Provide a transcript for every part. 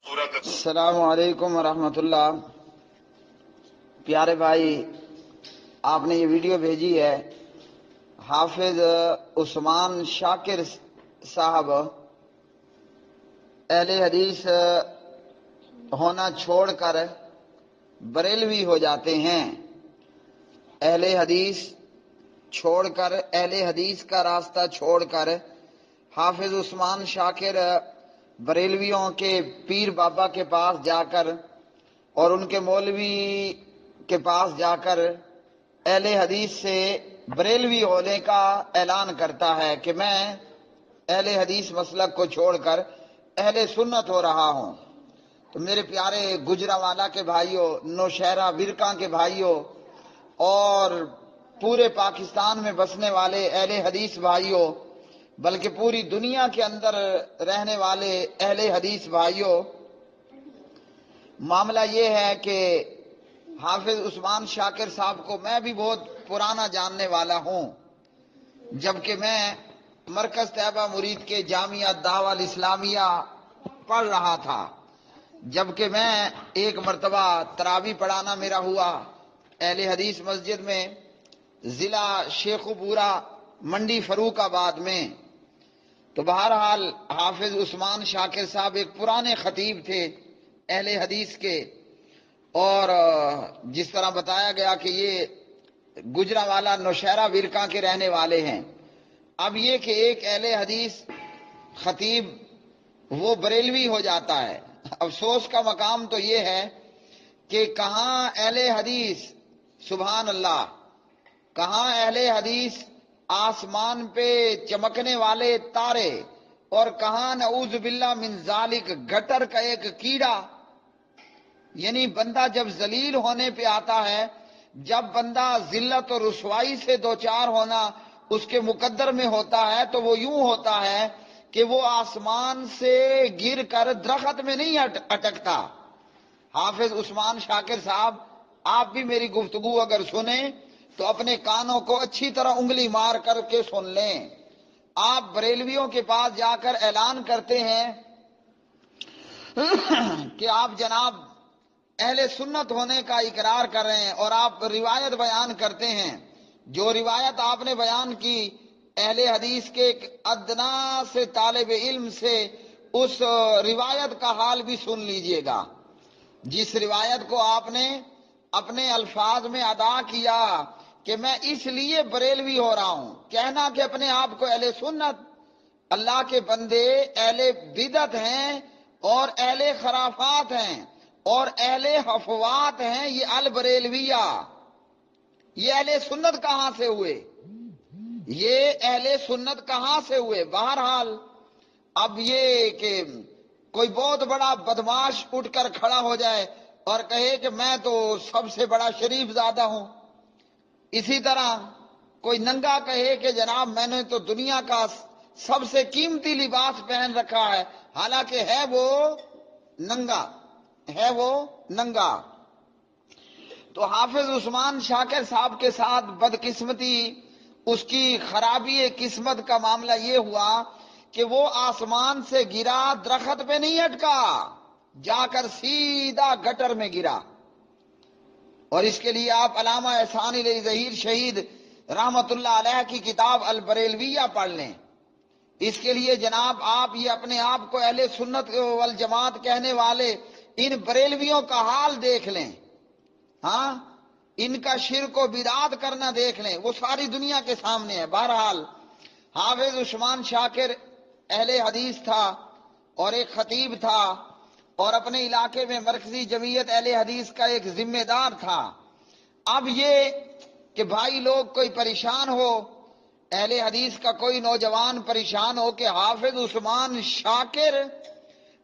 السلام علیکم ورحمۃ اللہ۔ پیارے بھائی، آپ نے یہ ویڈیو بھیجی ہے، حافظ عثمان شاکر صاحب اہل حدیث ہونا چھوڑ کر بریلوی ہو جاتے ہیں۔ اہل حدیث چھوڑ کر، اہل حدیث کا راستہ چھوڑ کر حافظ عثمان شاکر بریلویوں کے پیر بابا کے پاس جا کر اور ان کے مولوی کے پاس جا کر اہل حدیث سے بریلوی ہونے کا اعلان کرتا ہے کہ میں اہل حدیث مسلک کو چھوڑ کر اہل سنت ہو رہا ہوں۔ تو میرے پیارے گجرانوالہ کے بھائیوں، نوشہرہ ورکاں کے بھائیوں اور پورے پاکستان میں بسنے والے اہل حدیث بھائیوں، بلکہ پوری دنیا کے اندر رہنے والے اہل حدیث بھائیوں، معاملہ یہ ہے کہ حافظ عثمان شاکر صاحب کو میں بھی بہت پرانا جاننے والا ہوں، جبکہ میں مرکز طیبہ مرید کے جامعہ دعوہ الاسلامیہ پڑھ رہا تھا، جبکہ میں ایک مرتبہ تراویح پڑھانا میرا ہوا اہل حدیث مسجد میں، ضلع شیخوپورہ منڈی فروخ آباد میں۔ تو بہرحال حافظ عثمان شاکر صاحب ایک پرانے خطیب تھے اہل حدیث کے، اور جس طرح بتایا گیا کہ یہ گجرانوالہ نوشہرہ ورکاں کے رہنے والے ہیں۔ اب یہ کہ ایک اہل حدیث خطیب وہ بریلوی ہو جاتا ہے، افسوس کا مقام تو یہ ہے کہ کہاں اہل حدیث، سبحان اللہ، کہاں اہل حدیث آسمان پہ چمکنے والے تارے، اور کہاں نعوذ باللہ من ذالک گٹر کا ایک کیڑا۔ یعنی بندہ جب ذلیل ہونے پہ آتا ہے، جب بندہ ذلت اور رسوائی سے دوچار ہونا اس کے مقدر میں ہوتا ہے، تو وہ یوں ہوتا ہے کہ وہ آسمان سے گر کر درخت میں نہیں اٹکتا۔ حافظ عثمان شاکر صاحب، آپ بھی میری گفتگو اگر سنیں تو اپنے کانوں کو اچھی طرح انگلی مار کر کے سن لیں۔ آپ بریلویوں کے پاس جا کر اعلان کرتے ہیں کہ آپ جناب اہل سنت ہونے کا اقرار کر رہے ہیں، اور آپ روایت بیان کرتے ہیں۔ جو روایت آپ نے بیان کی، اہل حدیث کے ایک ادنا سے طالب علم سے اس روایت کا حال بھی سن لیجئے گا، جس روایت کو آپ نے اپنے الفاظ میں ادا کیا کہ میں اس لیے بریلوی ہو رہا ہوں۔ کہنا کہ اپنے آپ کو اہل سنت، اللہ کے بندے اہل بدعت ہیں اور اہل خرافات ہیں اور اہل حفوات ہیں، یہ البریلویہ۔ یہ اہل سنت کہاں سے ہوئے؟ یہ اہل سنت کہاں سے ہوئے؟ بہرحال اب یہ کہ کوئی بہت بڑا بدماش اٹھ کر کھڑا ہو جائے اور کہے کہ میں تو سب سے بڑا شریف زادہ ہوں، اسی طرح کوئی ننگا کہے کہ جناب میں نے تو دنیا کا سب سے قیمتی لباس پہن رکھا ہے، حالانکہ ہے وہ ننگا، ہے وہ ننگا۔ تو حافظ عثمان شاکر صاحب کے ساتھ بدقسمتی، اس کی خرابی قسمت کا معاملہ یہ ہوا کہ وہ آسمان سے گرا، درخت پہ نہیں اٹکا، جا کر سیدھا گٹر میں گرا۔ اور اس کے لیے آپ علامہ احسان علی ظہیر شہید رحمت اللہ علیہ کی کتاب البریلویہ پڑھ لیں۔ اس کے لیے جناب آپ یہ اپنے آپ کو اہل سنت والجماعت کہنے والے ان بریلویوں کا حال دیکھ لیں، ہاں، ان کا شرک و بدعات کرنا دیکھ لیں، وہ ساری دنیا کے سامنے ہے۔ بہرحال حافظ عثمان شاکر اہل حدیث تھا اور ایک خطیب تھا، اور اپنے علاقے میں مرکزی جمعیت اہل حدیث کا ایک ذمہ دار تھا۔ اب یہ کہ بھائی لوگ کوئی پریشان ہو، اہل حدیث کا کوئی نوجوان پریشان ہو کہ حافظ عثمان شاکر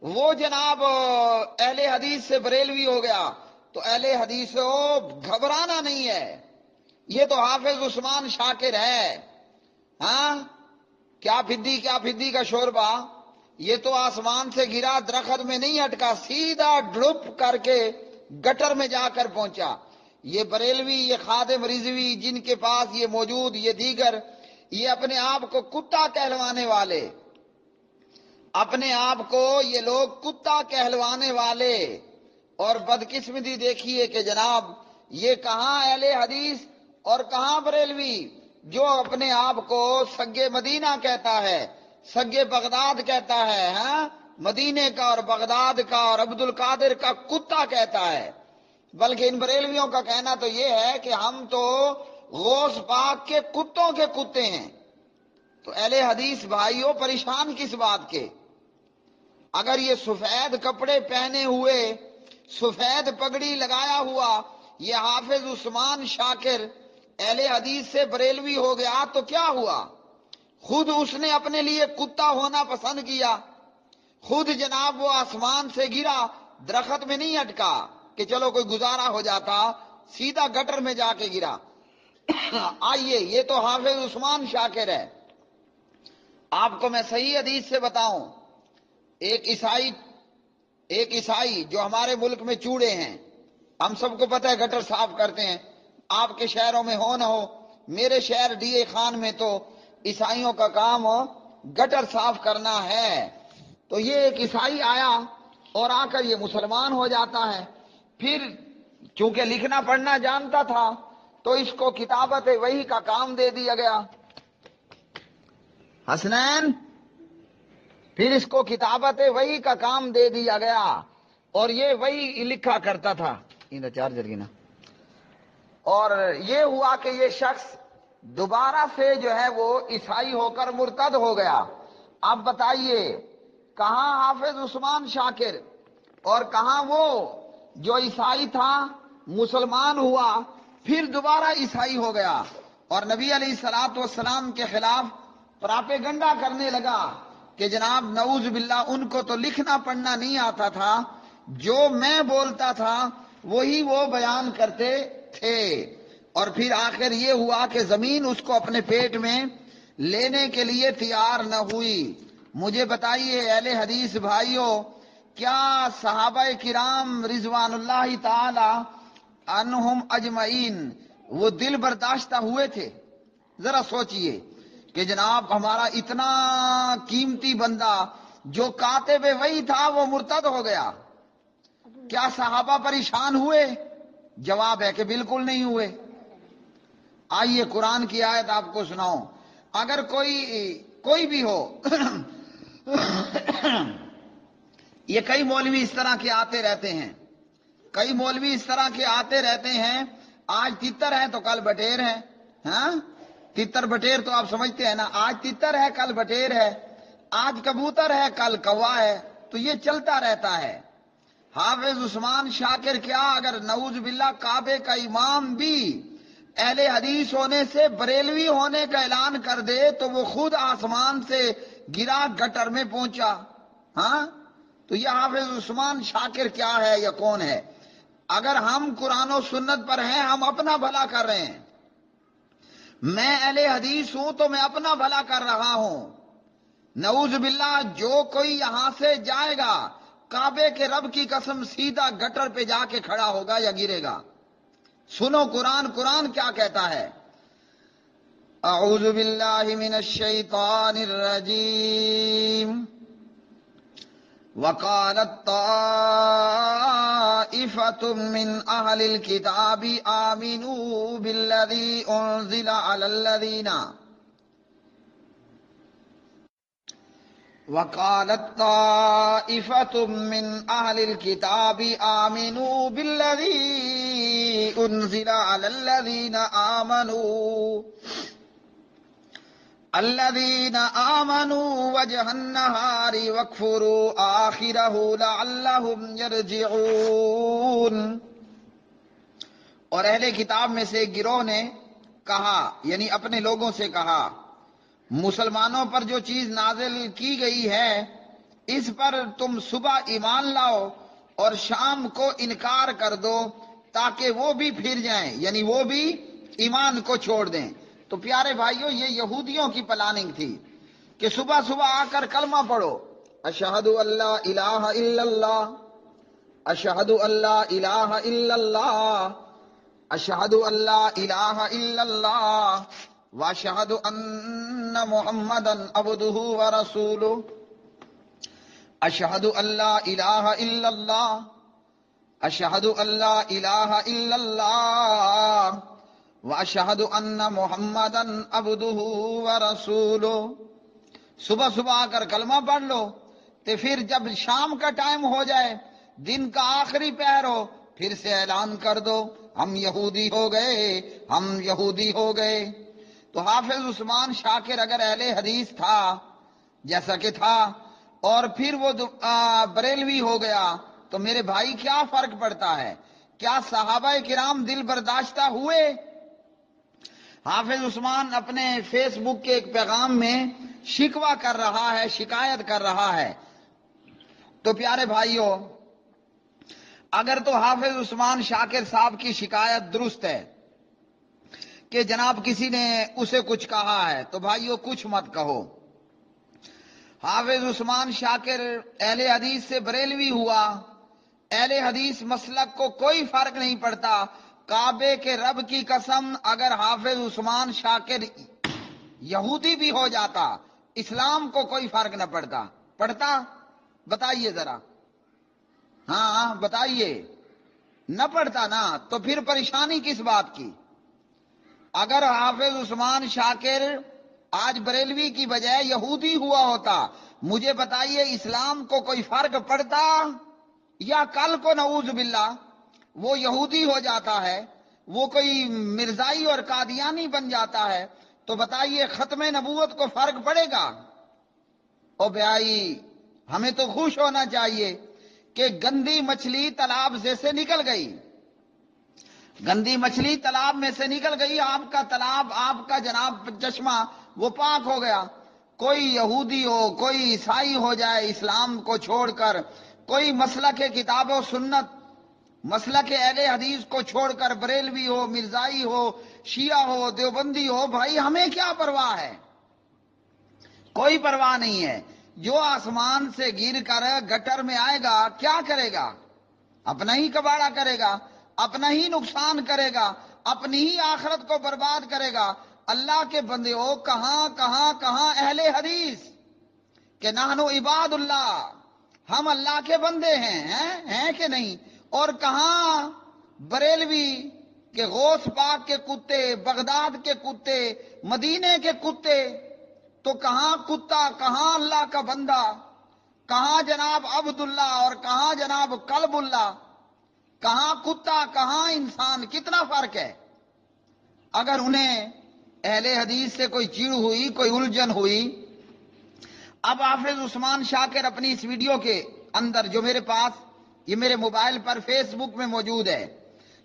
وہ جناب اہل حدیث سے بریلوی ہو گیا، تو اہل حدیث گھبرانا نہیں ہے، یہ تو حافظ عثمان شاکر ہے، ہاں، کیا پھدی کا شوربہ، یہ تو آسمان سے گرا، درخت میں نہیں اٹکا، سیدھا ڈھڑپ کر کے گٹر میں جا کر پہنچا۔ یہ بریلوی، یہ خادم رضوی جن کے پاس یہ موجود، یہ دیگر، یہ اپنے آپ کو کتا کہلوانے والے اپنے آپ کو یہ لوگ کتا کہلوانے والے، اور بدقسمتی دیکھیے کہ جناب یہ کہاں اہل حدیث اور کہاں بریلوی جو اپنے آپ کو سگے مدینہ کہتا ہے، سگے بغداد کہتا ہے، ہاں مدینے کا اور بغداد کا اور عبد القادر کا کتا کہتا ہے۔ بلکہ ان بریلویوں کا کہنا تو یہ ہے کہ ہم تو غوث پاک کے کتوں کے کتے ہیں۔ تو اہل حدیث بھائیوں پریشان کس بات کے؟ اگر یہ سفید کپڑے پہنے ہوئے، سفید پگڑی لگایا ہوا یہ حافظ عثمان شاکر اہل حدیث سے بریلوی ہو گیا تو کیا ہوا؟ خود اس نے اپنے لیے کتا ہونا پسند کیا، خود جناب وہ آسمان سے گرا، درخت میں نہیں اٹکا کہ چلو کوئی گزارا ہو جاتا، سیدھا گٹر میں جا کے گرا۔ آئیے، یہ تو حافظ عثمان شاکر ہے۔ آپ کو میں صحیح حدیث سے بتاؤں، ایک عیسائی جو ہمارے ملک میں چوڑے ہیں، ہم سب کو پتہ ہے گٹر صاف کرتے ہیں، آپ کے شہروں میں ہو نہ ہو، میرے شہر ڈی اے خان میں تو عیسائیوں کا کام گٹر صاف کرنا ہے۔ تو یہ ایک عیسائی آیا اور آ کر یہ مسلمان ہو جاتا ہے، پھر چونکہ لکھنا پڑھنا جانتا تھا تو اس کو کتابت وحی کا کام دے دیا گیا۔ حسنین، پھر اس کو کتابت وحی کا کام دے دیا گیا اور یہ وہی لکھا کرتا تھا۔ چارجر کی نا، اور یہ ہوا کہ یہ شخص دوبارہ سے جو ہے وہ عیسائی ہو کر مرتد ہو گیا۔ اب بتائیے کہاں حافظ عثمان شاکر اور کہاں وہ جو عیسائی تھا مسلمان ہوا پھر دوبارہ عیسائی ہو گیا اور نبی علیہ الصلوۃ والسلام کے خلاف پراپیگنڈا کرنے لگا کہ جناب نعوذ باللہ ان کو تو لکھنا پڑھنا نہیں آتا تھا، جو میں بولتا تھا وہی وہ بیان کرتے تھے۔ اور پھر آخر یہ ہوا کہ زمین اس کو اپنے پیٹ میں لینے کے لیے تیار نہ ہوئی۔ مجھے بتائیے اہل حدیث بھائیوں، کیا صحابہ کرام رضوان اللہ تعالی عنہم اجمعین وہ دل برداشتہ ہوئے تھے؟ ذرا سوچئے کہ جناب ہمارا اتنا قیمتی بندہ جو کاتب وحی تھا وہ مرتد ہو گیا، کیا صحابہ پریشان ہوئے؟ جواب ہے کہ بالکل نہیں ہوئے۔ آئیے قرآن کی آیت آپ کو سناؤں، اگر کوئی بھی ہو یہ کئی مولوی اس طرح کے آتے رہتے ہیں، کئی مولوی اس طرح کے آتے رہتے ہیں، آج تتر ہے تو کل بٹیر ہے، ہاں تتر بٹیر تو آپ سمجھتے ہیں نا، آج تتر ہے کل بٹیر ہے، آج کبوتر ہے کل کوا ہے، تو یہ چلتا رہتا ہے۔ حافظ عثمان شاکر کیا اگر نعوذ باللہ کعبے کا امام بھی اہل حدیث ہونے سے بریلوی ہونے کا اعلان کر دے تو وہ خود آسمان سے گرا گٹر میں پہنچا، ہاں تو یہ حافظ عثمان شاکر کیا ہے یا کون ہے؟ اگر ہم قرآن و سنت پر ہیں ہم اپنا بھلا کر رہے ہیں، میں اہل حدیث ہوں تو میں اپنا بھلا کر رہا ہوں۔ نعوذ باللہ جو کوئی یہاں سے جائے گا کعبے کے رب کی قسم سیدھا گٹر پہ جا کے کھڑا ہوگا یا گرے گا۔ سنو قرآن کیا کہتا ہے، اعوذ باللہ من الشیطان الرجیم، وقالت طائفة من اہل الكتاب آمنوا بالذی انزل علی الذین وقالت طائفة من أهل الكتاب آمنوا بالذي أنزل على الذين آمنوا وجه النهار واكفروا آخره لعلهم يرجعون۔ اور اہل کتاب میں سے ایک گروہ نے کہا، یعنی اپنے لوگوں سے کہا، مسلمانوں پر جو چیز نازل کی گئی ہے اس پر تم صبح ایمان لاؤ اور شام کو انکار کر دو تاکہ وہ بھی پھر جائیں، یعنی وہ بھی ایمان کو چھوڑ دیں۔ تو پیارے بھائیوں یہ یہودیوں کی پلاننگ تھی کہ صبح صبح آ کر کلمہ پڑھو، اشہد اللہ الہ الا اللہ، اشہد اللہ الہ الا اللہ، اشہد اللہ الہ الا اللہ، واشہد ان محمدًا عبدہ ورسولہ۔ اشہد اللہ الہ الا اللہ، اشہد اللہ الہ الا اللہ، واشہد ان محمدً عبدہ ورسولہ۔ صبح صبح آ کر کلمہ پڑھ لو، تو پھر جب شام کا ٹائم ہو جائے، دن کا آخری پہر ہو، پھر سے اعلان کر دو ہم یہودی ہو گئے، ہم یہودی ہو گئے۔ تو حافظ عثمان شاکر اگر اہل حدیث تھا جیسا کہ تھا، اور پھر وہ بریلوی ہو گیا، تو میرے بھائی کیا فرق پڑتا ہے؟ کیا صحابہ کرام دل برداشتہ ہوئے؟ حافظ عثمان اپنے فیس بک کے ایک پیغام میں شکوہ کر رہا ہے، شکایت کر رہا ہے۔ تو پیارے بھائیوں، اگر تو حافظ عثمان شاکر صاحب کی شکایت درست ہے کہ جناب کسی نے اسے کچھ کہا ہے، تو بھائیوں کچھ مت کہو۔ حافظ عثمان شاکر اہل حدیث سے بریلوی ہوا، اہل حدیث مسلک کو کوئی فرق نہیں پڑتا۔ کعبے کے رب کی قسم، اگر حافظ عثمان شاکر یہودی بھی ہو جاتا، اسلام کو کوئی فرق نہ پڑتا؟ بتائیے ذرا، ہاں بتائیے، نہ پڑتا نا؟ تو پھر پریشانی کس بات کی؟ اگر حافظ عثمان شاکر آج بریلوی کی بجائے یہودی ہوا ہوتا، مجھے بتائیے اسلام کو کوئی فرق پڑتا؟ یا کل کو نعوذ باللہ وہ یہودی ہو جاتا ہے، وہ کوئی مرزائی اور قادیانی بن جاتا ہے، تو بتائیے ختم نبوت کو فرق پڑے گا؟ او بھائی، ہمیں تو خوش ہونا چاہیے کہ گندی مچھلی تالاب سے نکل گئی، گندی مچھلی تالاب میں سے نکل گئی، آپ کا تالاب، آپ کا جناب چشمہ وہ پاک ہو گیا۔ کوئی یہودی ہو، کوئی عیسائی ہو جائے، اسلام کو چھوڑ کر کوئی مسلک کتاب و سنت، مسلک اہل حدیث کو چھوڑ کر بریلوی ہو، مرزائی ہو، شیعہ ہو، دیوبندی ہو، بھائی ہمیں کیا پرواہ ہے؟ کوئی پرواہ نہیں ہے۔ جو آسمان سے گر کر گٹر میں آئے گا کیا کرے گا؟ اپنا ہی کباڑا کرے گا، اپنا ہی نقصان کرے گا، اپنی ہی آخرت کو برباد کرے گا۔ اللہ کے بندے ہو، کہاں کہاں کہاں اہل حدیث کہ نحنو عباد اللہ، ہم اللہ کے بندے ہیں کہ نہیں؟ اور کہاں بریلوی کہ غوث پاک کے کتے، بغداد کے کتے، مدینے کے کتے؟ تو کہاں کتا، کہاں اللہ کا بندہ؟ کہاں جناب عبداللہ اور کہاں جناب قلب اللہ؟ کہاں کتا کہاں انسان؟ کتنا فرق ہے؟ اگر انہیں اہل حدیث سے کوئی چیڑ ہوئی، کوئی الجھن ہوئی، اب حافظ عثمان شاکر اپنی اس ویڈیو کے اندر جو میرے پاس یہ میرے موبائل پر فیس بک میں موجود ہے،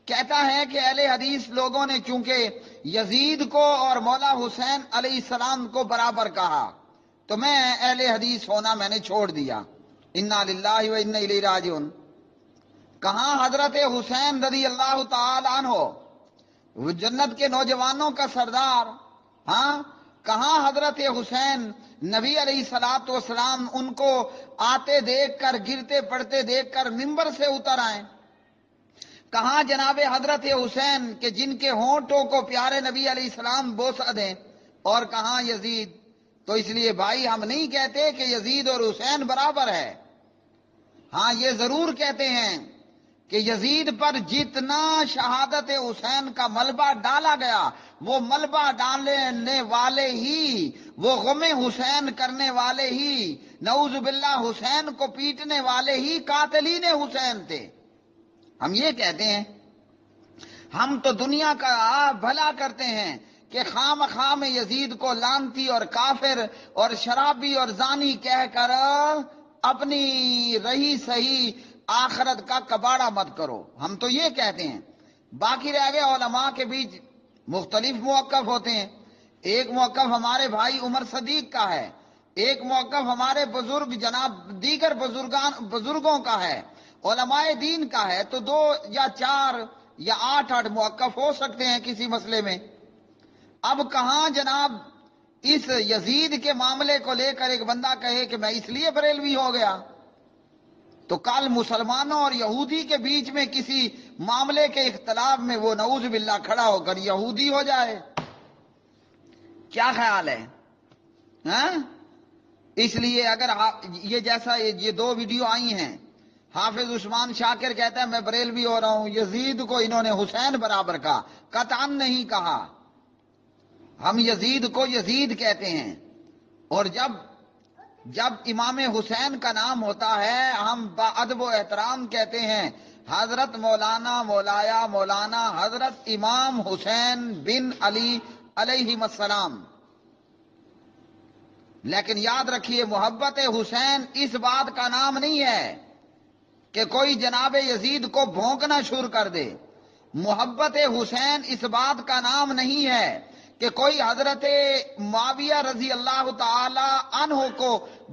کہتا ہے کہ اہل حدیث لوگوں نے چونکہ یزید کو اور مولا حسین علیہ السلام کو برابر کہا، تو میں اہل حدیث ہونا میں نے چھوڑ دیا۔ انا للہ و انا الیہ راجعون۔ کہاں حضرت حسین رضی اللہ تعالی عنہ، وہ جنت کے نوجوانوں کا سردار؟ ہاں، کہاں حضرت حسین نبی علیہ الصلوۃ والسلام ان کو آتے دیکھ کر، گرتے پڑتے دیکھ کر ممبر سے اتر آئے؟ کہاں جناب حضرت حسین کہ جن کے ہونٹوں کو پیارے نبی علیہ السلام بوسہ دیں؟ اور کہاں یزید؟ تو اس لیے بھائی ہم نہیں کہتے کہ یزید اور حسین برابر ہے، ہاں یہ ضرور کہتے ہیں کہ یزید پر جتنا شہادت حسین کا ملبہ ڈالا گیا، وہ ملبہ ڈالنے والے ہی، وہ غم حسین کرنے والے ہی، نعوذ باللہ حسین کو پیٹنے والے ہی قاتلین حسین تھے۔ ہم یہ کہتے ہیں، ہم تو دنیا کا بھلا کرتے ہیں کہ خام خام یزید کو لعنتی اور کافر اور شرابی اور زانی کہہ کر اپنی رہی صحیح آخرت کا کباڑا مت کرو، ہم تو یہ کہتے ہیں۔ باقی رہ گئے علماء کے بیچ مختلف موقف ہوتے ہیں، ایک موقف ہمارے بھائی عمر صدیق کا ہے، ایک موقف ہمارے بزرگ جناب دیگر بزرگوں کا ہے، علماء دین کا ہے، تو 2 یا 4 یا 8 موقف ہو سکتے ہیں کسی مسئلے میں۔ اب کہاں جناب اس یزید کے معاملے کو لے کر ایک بندہ کہے کہ میں اس لیے بریلوی ہو گیا، تو کل مسلمانوں اور یہودی کے بیچ میں کسی معاملے کے اختلاف میں وہ نعوذ باللہ کھڑا ہو کر یہودی ہو جائے، کیا خیال ہے؟ ہاں؟ اس لیے اگر یہ جیسا یہ دو ویڈیو آئی ہیں، حافظ عثمان شاکر کہتا ہے میں بریلوی ہو رہا ہوں، یزید کو انہوں نے حسین برابر کہا، قطعا نہیں کہا، ہم یزید کو یزید کہتے ہیں، اور جب امام حسین کا نام ہوتا ہے ہم بادب و احترام کہتے ہیں حضرت مولانا مولایا مولانا حضرت امام حسین بن علی علیہ السلام۔ لیکن یاد رکھیے محبت حسین اس بات کا نام نہیں ہے کہ کوئی جناب یزید کو بھونکنا شروع کر دے، محبت حسین اس بات کا نام نہیں ہے کہ کوئی حضرت معاویہ رضی اللہ تعالی عنہ کو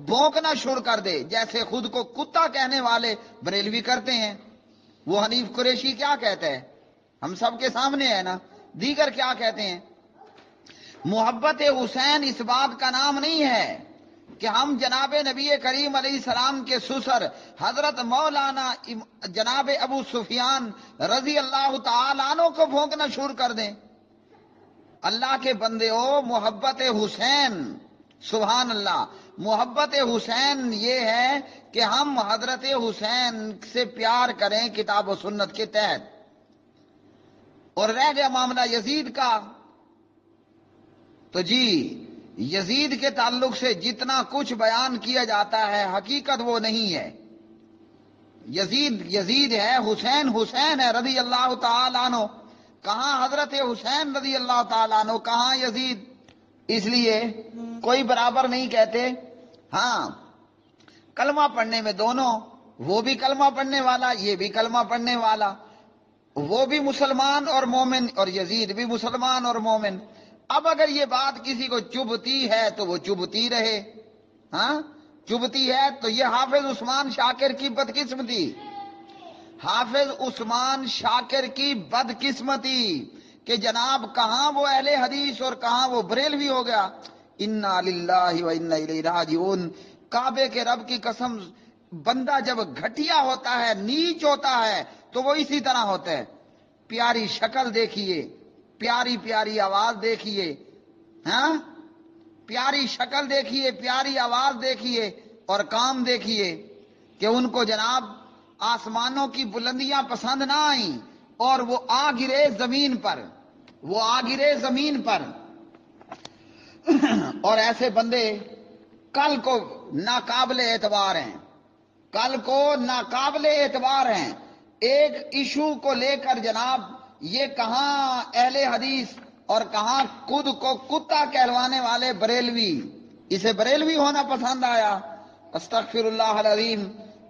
بھونکنا شروع کر دے، جیسے خود کو کتا کہنے والے بریلوی کرتے ہیں۔ وہ حنیف قریشی کیا کہتا ہے، ہم سب کے سامنے ہے نا، دیگر کیا کہتے ہیں۔ محبت حسین اس بات کا نام نہیں ہے کہ ہم جناب نبی کریم علیہ السلام کے سسر حضرت مولانا جناب ابو سفیان رضی اللہ تعالی عنہ کو بھونکنا شروع کر دیں۔ اللہ کے بندے ہو، محبت حسین، سبحان اللہ، محبت حسین یہ ہے کہ ہم حضرت حسین سے پیار کریں کتاب و سنت کے تحت۔ اور رہ گیا معاملہ یزید کا، تو جی یزید کے تعلق سے جتنا کچھ بیان کیا جاتا ہے حقیقت وہ نہیں ہے۔ یزید ہے، حسین حسین ہے رضی اللہ تعالیٰ عنہ، کہاں حضرت حسین رضی اللہ تعالیٰ عنہ، کہاں یزید؟ اس لیے کوئی برابر نہیں کہتے۔ ہاں کلمہ پڑھنے میں دونوں، وہ بھی کلمہ پڑھنے والا یہ بھی کلمہ پڑھنے والا، وہ بھی مسلمان اور مومن اور یزید بھی مسلمان اور مومن۔ اب اگر یہ بات کسی کو چبھتی ہے تو وہ چبھتی رہے، ہاں چبھتی ہے تو یہ حافظ عثمان شاکر کی بدقسمتی، حافظ عثمان شاکر کی بدقسمتی کہ جناب کہاں وہ اہل حدیث اور کہاں وہ بریلوی ہو گیا۔ انا للہ و انا الیہ راجعون۔ کعبے کے رب کی قسم، بندہ جب گھٹیا ہوتا ہے، نیچ ہوتا ہے تو وہ اسی طرح ہوتا ہے۔ پیاری شکل دیکھیے، پیاری پیاری آواز دیکھیے، ہاں پیاری شکل دیکھیے، پیاری آواز دیکھیے، اور کام دیکھیے کہ ان کو جناب آسمانوں کی بلندیاں پسند نہ آئیں اور وہ آ گرے زمین پر، وہ آ گرے زمین پر۔ اور ایسے بندے کل کو ناقابل اعتبار ہیں، کل کو ناقابل اعتبار ہیں۔ ایک ایشو کو لے کر جناب یہ کہاں اہل حدیث اور کہاں خود کو کتا کہلوانے والے بریلوی، اسے بریلوی ہونا پسند آیا، استغفر اللہ العظیم۔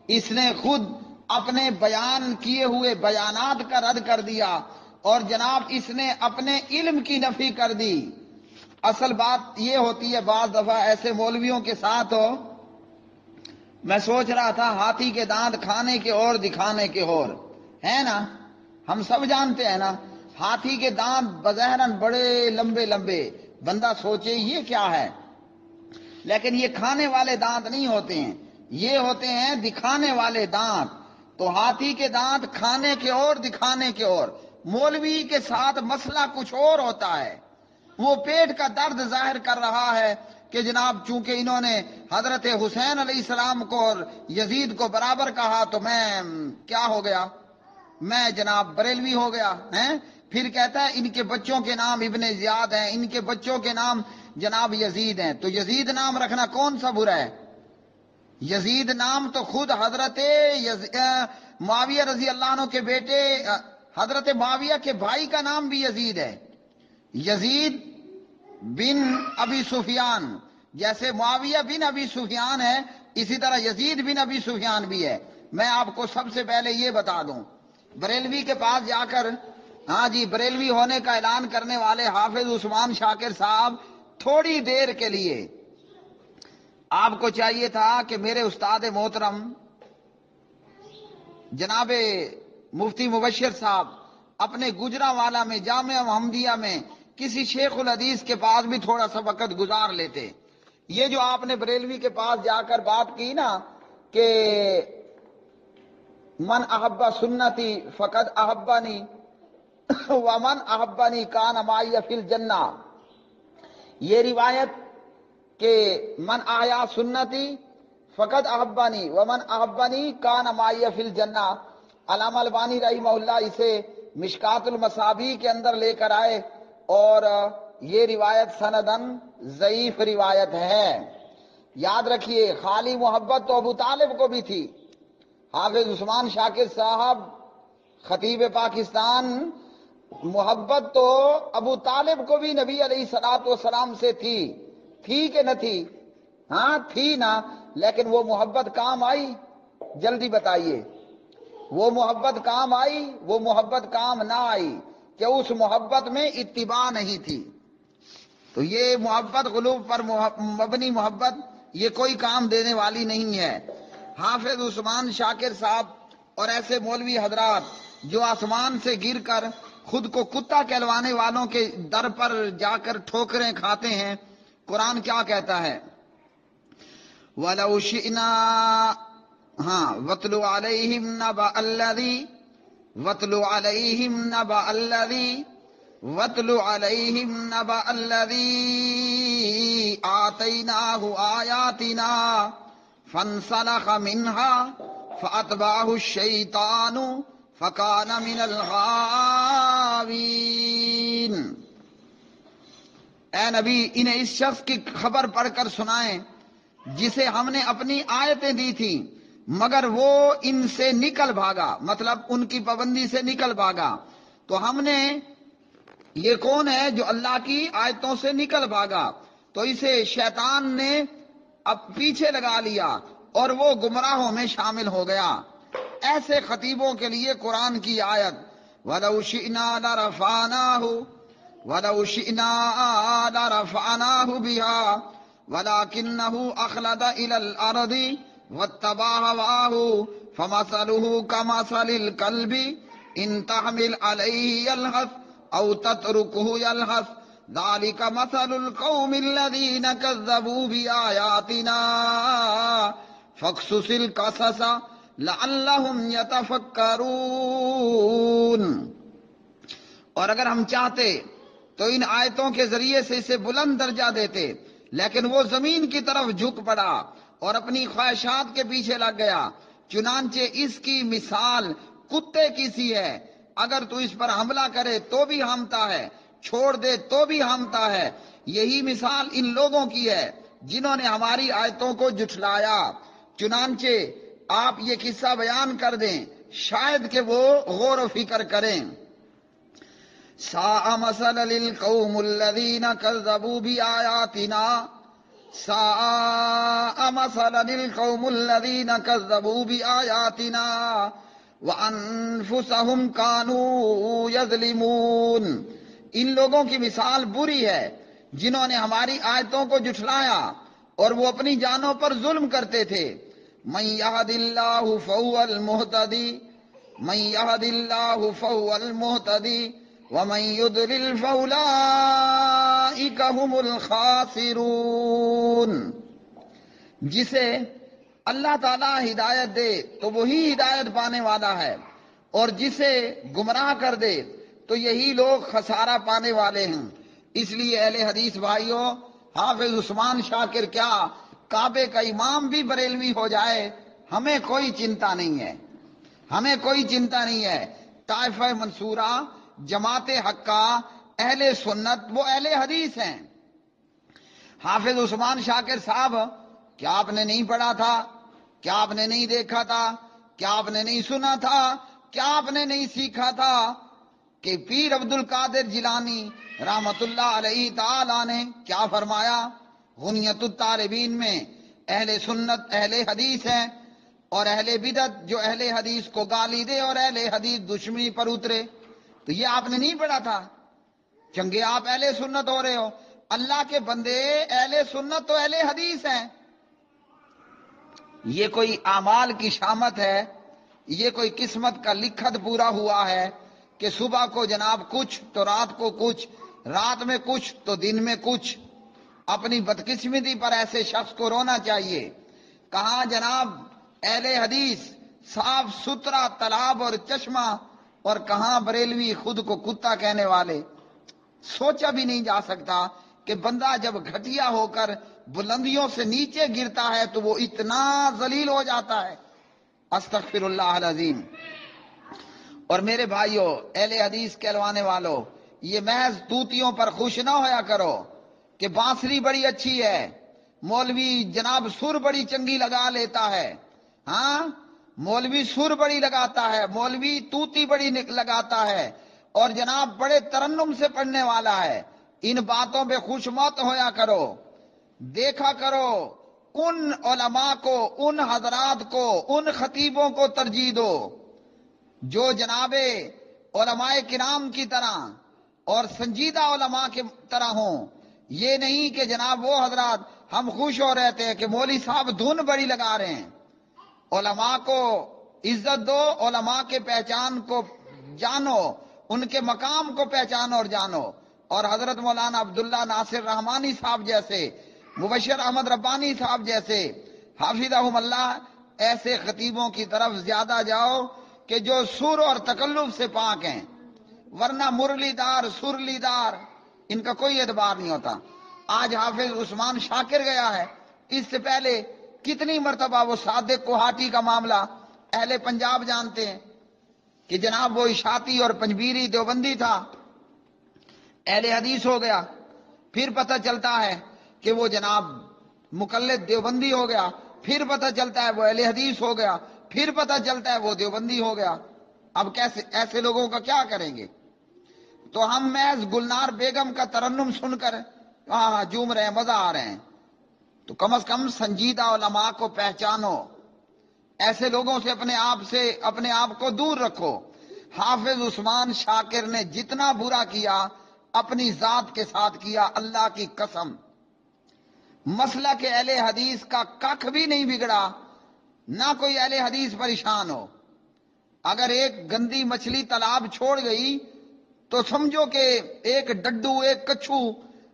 اس نے خود اپنے بیان کیے ہوئے بیانات کا رد کر دیا اور جناب اس نے اپنے علم کی نفی کر دی۔ اصل بات یہ ہوتی ہے بعض دفعہ ایسے مولویوں کے ساتھ ہو، میں سوچ رہا تھا ہاتھی کے دانت کھانے کے اور دکھانے کے اور ہے نا، ہم سب جانتے ہیں نا، ہاتھی کے دانت بظاہراً بڑے لمبے لمبے، بندہ سوچے یہ کیا ہے، لیکن یہ کھانے والے دانت نہیں ہوتے ہیں، یہ ہوتے ہیں دکھانے والے دانت۔ تو ہاتھی کے دانت کھانے کے اور دکھانے کے اور، مولوی کے ساتھ مسئلہ کچھ اور ہوتا ہے، وہ پیٹ کا درد ظاہر کر رہا ہے کہ جناب چونکہ انہوں نے حضرت حسین علیہ السلام کو اور یزید کو برابر کہا تو میں کیا ہو گیا، میں جناب بریلوی ہو گیا ہیں۔ پھر کہتا ہے ان کے بچوں کے نام ابن زیاد ہیں، ان کے بچوں کے نام جناب یزید ہیں، تو یزید نام رکھنا کون سا برا ہے؟ یزید نام تو خود حضرت معاویہ رضی اللہ عنہ کے بیٹے حضرت معاویہ کے بھائی کا نام بھی یزید ہے، یزید بن ابی سفیان۔ جیسے معاویہ بن ابی سفیان ہے اسی طرح یزید بن ابی سفیان بھی ہے۔ میں آپ کو سب سے پہلے یہ بتا دوں، بریلوی کے پاس جا کر ہاں جی بریلوی ہونے کا اعلان کرنے والے حافظ عثمان شاکر صاحب تھوڑی دیر کے لیے آپ کو چاہیے تھا کہ میرے استاد محترم جناب مفتی مبشر صاحب اپنے گجرانوالہ میں جامعہ محمدیہ میں کسی شیخ الحدیث کے پاس بھی تھوڑا سا وقت گزار لیتے۔ یہ جو آپ نے بریلوی کے پاس جا کر بات کی نا کہ من احب سنتی فقد احبانی ومن احبانی کان معی فی الجنہ، یہ روایت کہ من آیا سنتی فقط احبانی ومن احبانی کان معی فی الجنہ. علامہ البانی رحمہ اللہ اسے مشکات المصابیح کے اندر لے کر آئے اور یہ روایت سندن ضعیف روایت ہے. یاد رکھیے خالی محبت تو ابو طالب کو بھی تھی. حافظ عثمان شاکر صاحب خطیب پاکستان، محبت تو ابو طالب کو بھی نبی علیہ الصلوۃ والسلام سے تھی کہ نہ تھی؟ ہاں تھی نا، لیکن وہ محبت کام آئی؟ جلدی بتائیے، وہ محبت کام آئی؟ وہ محبت کام نہ آئی کہ اس محبت میں اتباع نہیں تھی. تو یہ محبت غلوب پر مبنی محبت یہ کوئی کام دینے والی نہیں ہے. حافظ عثمان شاکر صاحب اور ایسے مولوی حضرات جو آسمان سے گر کر خود کو کتا کہلوانے والوں کے در پر جا کر ٹھوکریں کھاتے ہیں، قرآن کیا کہتا ہے؟ وَلَوْ شِئْنَا وَاتْلُ عَلَيْهِمْ نَبَأَ الَّذِي وَاتْلُ عَلَيْهِمْ نَبَأَ الَّذِي آتَيْنَاهُ آيَاتِنَا فَانْسَلَخَ مِنْهَا فَأَتْبَعَهُ الشَّيْطَانُ فَكَانَ مِنَ الْغَاوِينَ. اے نبی انہیں اس شخص کی خبر پڑھ کر سنائیں جسے ہم نے اپنی آیتیں دی تھی مگر وہ ان سے نکل بھاگا، مطلب ان کی پابندی سے نکل بھاگا. تو ہم نے، یہ کون ہے جو اللہ کی آیتوں سے نکل بھاگا؟ تو اسے شیطان نے اب پیچھے لگا لیا اور وہ گمراہوں میں شامل ہو گیا. ایسے خطیبوں کے لیے قرآن کی آیت وَلَوْ شِئْنَا لَرَفَعْنَاهُ بِهَا وَلَكِنَّهُ أَخْلَدَ إِلَى الْأَرْضِ وَاتَّبَعَ هَوَاهُ فَمَثَلُهُ كَمَثَلِ الْكَلْبِ إِن تَحْمِلْ عَلَيْهِ يَلْهَثْ أَوْ تَتْرُكْهُ يَلْهَثْ ذَلِكَ مَثَلُ الْقَوْمِ الَّذِينَ كَذَّبُوا بِآيَاتِنَا فَاقْصُصِ الْقَصَصَ لَعَلَّهُمْ يَتَفَكَّرُونَ. اور اگر ہم چاہتے تو ان آیتوں کے ذریعے سے اسے بلند درجہ دیتے، لیکن وہ زمین کی طرف جھک پڑا اور اپنی خواہشات کے پیچھے لگ گیا. چنانچہ اس کی مثال کتے کی سی ہے، اگر تو اس پر حملہ کرے تو بھی ہامتا ہے، چھوڑ دے تو بھی ہامتا ہے. یہی مثال ان لوگوں کی ہے جنہوں نے ہماری آیتوں کو جھٹلایا. چنانچہ آپ یہ قصہ بیان کر دیں شاید کہ وہ غور و فکر کریں. ساء مثلا للقوم الذین کذبوا بآیاتنا ساء مثلا للقوم الذین کذبوا بآیاتنا وانفسهم كانوا یظلمون. ان لوگوں کی مثال بری ہے جنہوں نے ہماری آیتوں کو جھٹلایا اور وہ اپنی جانوں پر ظلم کرتے تھے. من یہد اللہ فہو المہتدی ومن یضلل فاولئک هم الخاسرون. جسے اللہ تعالیٰ ہدایت دے تو وہی ہدایت پانے والا ہے، اور جسے گمراہ کر دے تو یہی لوگ خسارہ پانے والے ہیں. اس لیے اہل حدیث بھائیوں، حافظ عثمان شاکر کیا کعبے کا امام بھی بریلوی ہو جائے ہمیں کوئی چنتا نہیں ہے، ہمیں کوئی چنتا نہیں ہے. طائفہ منصورہ، جماعت حقہ، اہل سنت وہ اہل حدیث ہیں. حافظ عثمان شاکر صاحب، کیا آپ نے نہیں پڑھا تھا؟ کیا آپ نے نہیں دیکھا تھا؟ کیا آپ نے نہیں سنا تھا؟ کیا آپ نے نہیں سیکھا تھا کہ پیر عبد القادر جیلانی رحمت اللہ علیہ تعالی نے کیا فرمایا؟ غنیت الطالبین میں اہل سنت اہل حدیث ہیں، اور اہل بدعت جو اہل حدیث کو گالی دے اور اہل حدیث دشمنی پر اترے. تو یہ آپ نے نہیں پڑھا تھا؟ چنگے آپ اہل سنت ہو رہے ہو. اللہ کے بندے اہل سنت تو اہل حدیث ہیں. یہ کوئی اعمال کی شامت ہے، یہ کوئی قسمت کا لکھت پورا ہوا ہے کہ صبح کو جناب کچھ تو رات کو کچھ، رات میں کچھ تو دن میں کچھ. اپنی بدقسمتی پر ایسے شخص کو رونا چاہیے. کہاں جناب اہل حدیث صاف ستھرا تالاب اور چشمہ، اور کہاں بریلوی خود کو کتا کہنے والے. سوچا بھی نہیں جا سکتا کہ بندہ جب گھٹیا ہو کر بلندیوں سے نیچے گرتا ہے تو وہ اتنا ذلیل ہو جاتا ہے. استغفر اللہ العظیم. اور میرے بھائیوں، اہل حدیث کہلوانے والوں، یہ محض توتیوں پر خوش نہ ہویا کرو کہ بانسری بڑی اچھی ہے، مولوی جناب سر بڑی چنگی لگا لیتا ہے. ہاں، مولوی سر بڑی لگاتا ہے، مولوی توتی بڑی لگاتا ہے، اور جناب بڑے ترنم سے پڑھنے والا ہے. ان باتوں پہ خوش مت ہویا کرو. دیکھا کرو ان علماء کو، ان حضرات کو، ان خطیبوں کو ترجیح دو جو جناب علماء کرام کی طرح اور سنجیدہ علماء کی طرح ہوں. یہ نہیں کہ جناب وہ حضرات ہم خوش ہو رہتے ہیں کہ مولوی صاحب دھن بڑی لگا رہے ہیں. علماء کو عزت دو، علماء کے پہچان کو جانو، ان کے مقام کو پہچانو اور جانو. اور حضرت مولانا عبداللہ ناصر رحمانی صاحب جیسے، مبشر احمد ربانی صاحب جیسے حافظہم اللہ، ایسے خطیبوں کی طرف زیادہ جاؤ کہ جو سر اور تکلف سے پاک ہیں، ورنہ مرلی دار سرلی دار ان کا کوئی اعتبار نہیں ہوتا. آج حافظ عثمان شاکر گیا ہے، اس سے پہلے کتنی مرتبہ وہ صادق کوہاٹی کا معاملہ اہل پنجاب جانتے ہیں کہ جناب وہ اشاعتی اور پنجبیری دیوبندی تھا، اہل حدیث ہو گیا. پھر پتہ چلتا ہے کہ وہ جناب مقلد دیوبندی ہو گیا، پھر پتہ چلتا ہے وہ اہل حدیث ہو گیا، پھر پتہ چلتا ہے وہ دیوبندی ہو گیا. اب کیسے ایسے لوگوں کا کیا کریں گے؟ تو ہم محض گلنار بیگم کا ترنم سن کر ہاں جھوم رہے ہیں، مزہ آ رہے ہیں. تو کم از کم سنجیدہ علماء کو پہچانو، ایسے لوگوں سے اپنے آپ کو دور رکھو. حافظ عثمان شاکر نے جتنا برا کیا اپنی ذات کے ساتھ کیا، اللہ کی قسم. مسئلہ کہ اہل حدیث کا ککھ بھی نہیں بگڑا، نہ کوئی اہل حدیث پریشان ہو. اگر ایک گندی مچھلی تالاب چھوڑ گئی تو سمجھو کہ ایک ڈڈو، ایک کچھو،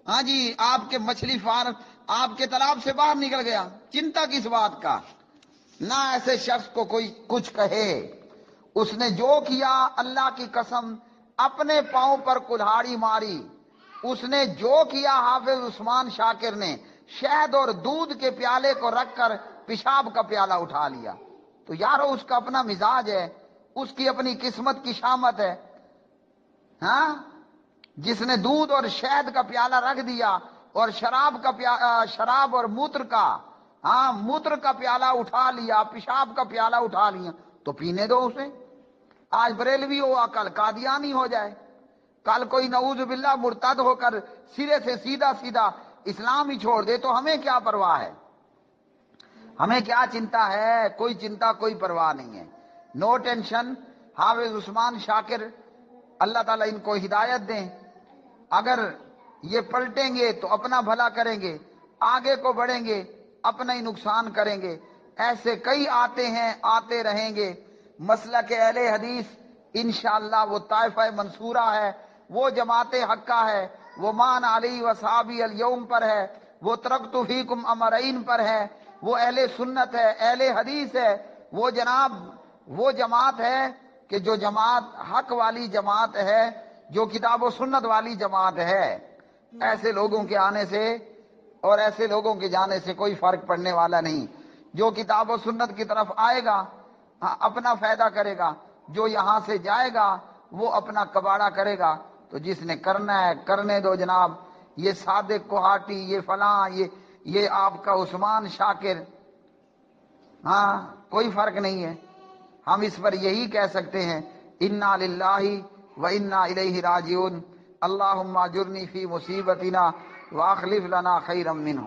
ہاں جی، آپ کے مچھلی فارم آپ کے تالاب سے باہر نکل گیا. چنتا کس بات کا؟ نہ ایسے شخص کو کوئی کچھ کہے. اس نے جو کیا اللہ کی قسم اپنے پاؤں پر کلہاڑی ماری. اس نے جو کیا حافظ عثمان شاکر نے شہد اور دودھ کے پیالے کو رکھ کر پیشاب کا پیالہ اٹھا لیا. تو یارو اس کا اپنا مزاج ہے، اس کی اپنی قسمت کی شامت ہے. ہاں، جس نے دودھ اور شہد کا پیالہ رکھ دیا اور شراب اور موتر کا پیالہ اٹھا لیا، پیشاب کا پیالہ اٹھا لیا، تو پینے دو اسے. آج بریلوی ہوا، کل قادیانی ہو جائے، کل کوئی نعوذ باللہ مرتد ہو کر سرے سے سیدھا اسلام ہی چھوڑ دے، تو ہمیں کیا پرواہ ہے؟ ہمیں کیا چنتا ہے؟ کوئی چنتا، کوئی پرواہ نہیں ہے. No tension. حافظ عثمان شاکر، اللہ تعالیٰ ان کو ہدایت دیں. اگر یہ پلٹیں گے تو اپنا بھلا کریں گے، آگے کو بڑھیں گے اپنا ہی نقصان کریں گے. ایسے کئی آتے ہیں، آتے رہیں گے. مسلک اہل حدیث انشاءاللہ وہ طائفہ منصورہ ہے، وہ جماعت حقہ ہے، وہ مان علی و صحابی الیوم پر ہے، وہ ترکت فیکم امرین پر ہے، وہ اہل سنت ہے، اہل حدیث ہے. وہ جناب وہ جماعت ہے کہ جو جماعت حق والی جماعت ہے، جو کتاب و سنت والی جماعت ہے. ایسے لوگوں کے آنے سے اور ایسے لوگوں کے جانے سے کوئی فرق پڑنے والا نہیں. جو کتاب و سنت کی طرف آئے گا اپنا فائدہ کرے گا، جو یہاں سے جائے گا وہ اپنا کباڑہ کرے گا. تو جس نے کرنا ہے کرنے دو جناب. یہ صادق کوہاٹی، یہ فلاں، یہ آپ کا عثمان شاکر، ہاں کوئی فرق نہیں ہے. ہم اس پر یہی کہہ سکتے ہیں انا للہ و انا الیہ راجعون. اللہم اجرنی فی مصیبتنا واخلف لنا خیرا منہ.